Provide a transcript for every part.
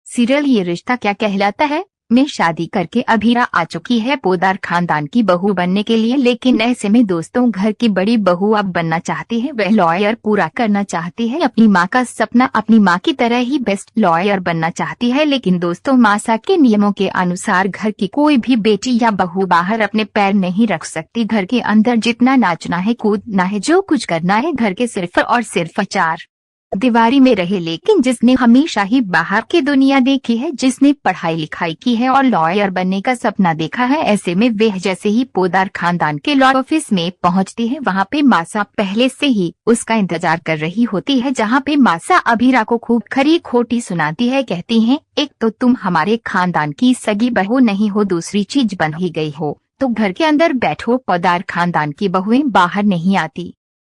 Serial ये रिश्ता क्या कहलाता है में शादी करके अभीरा आ चुकी है पोदार खानदान की बहू बनने के लिए, लेकिन ऐसे में दोस्तों घर की बड़ी बहू अब बनना चाहती है। वह लॉयर पूरा करना चाहती है अपनी माँ का सपना, अपनी माँ की तरह ही बेस्ट लॉयर बनना चाहती है। लेकिन दोस्तों मासा के नियमों के अनुसार घर की कोई भी बेटी या बहू बाहर अपने पैर नहीं रख सकती। घर के अंदर जितना नाचना है, कूदना है, जो कुछ करना है घर के सिर्फ और सिर्फ चार दीवारी में रहे। लेकिन जिसने हमेशा ही बाहर की दुनिया देखी है, जिसने पढ़ाई लिखाई की है और लॉयर बनने का सपना देखा है, ऐसे में वह जैसे ही पोदार खानदान के लॉ ऑफिस में पहुंचती है, वहां पे मासा पहले से ही उसका इंतजार कर रही होती है। जहां पे मासा अभीरा को खूब खरी खोटी सुनाती है, कहती है एक तो तुम हमारे खानदान की सगी बहू नहीं हो, दूसरी चीज बन ही गई हो तो घर के अंदर बैठो, पोदार खानदान की बहुएं बाहर नहीं आती।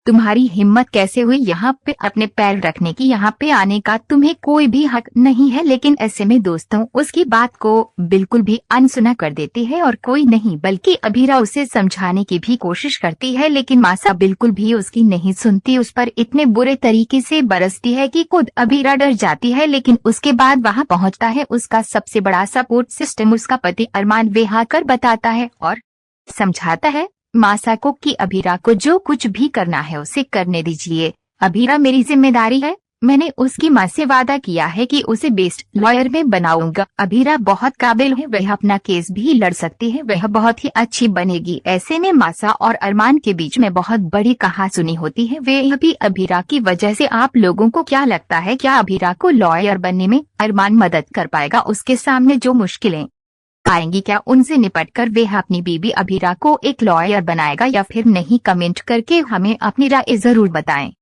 तुम्हारी हिम्मत कैसे हुई यहाँ पे अपने पैर रखने की, यहाँ पे आने का तुम्हें कोई भी हक नहीं है। लेकिन ऐसे में दोस्तों उसकी बात को बिल्कुल भी अनसुना कर देती है और कोई नहीं बल्कि अभीरा उसे समझाने की भी कोशिश करती है, लेकिन मासा बिल्कुल भी उसकी नहीं सुनती। उस पर इतने बुरे तरीके से बरसती है कि खुद अभीरा डर जाती है। लेकिन उसके बाद वहाँ पहुँचता है उसका सबसे बड़ा सपोर्ट सिस्टम, उसका पति अरमान। वह आकर बताता है और समझाता है मासा को कि अभीरा को जो कुछ भी करना है उसे करने दीजिए, अभीरा मेरी जिम्मेदारी है। मैंने उसकी माँ से वादा किया है कि उसे बेस्ट लॉयर में बनाऊंगा। अभीरा बहुत काबिल है, वह अपना केस भी लड़ सकती है, वह बहुत ही अच्छी बनेगी। ऐसे में मासा और अरमान के बीच में बहुत बड़ी कहासुनी होती है, वे अभी अभीरा की वजह से। आप लोगों को क्या लगता है, क्या अभीरा को लॉयर बनने में अरमान मदद कर पाएगा? उसके सामने जो मुश्किलें आएंगी, क्या उनसे निपटकर वह अपनी बीबी अभीरा को एक लॉयर बनाएगा या फिर नहीं? कमेंट करके हमें अपनी राय जरूर बताएं।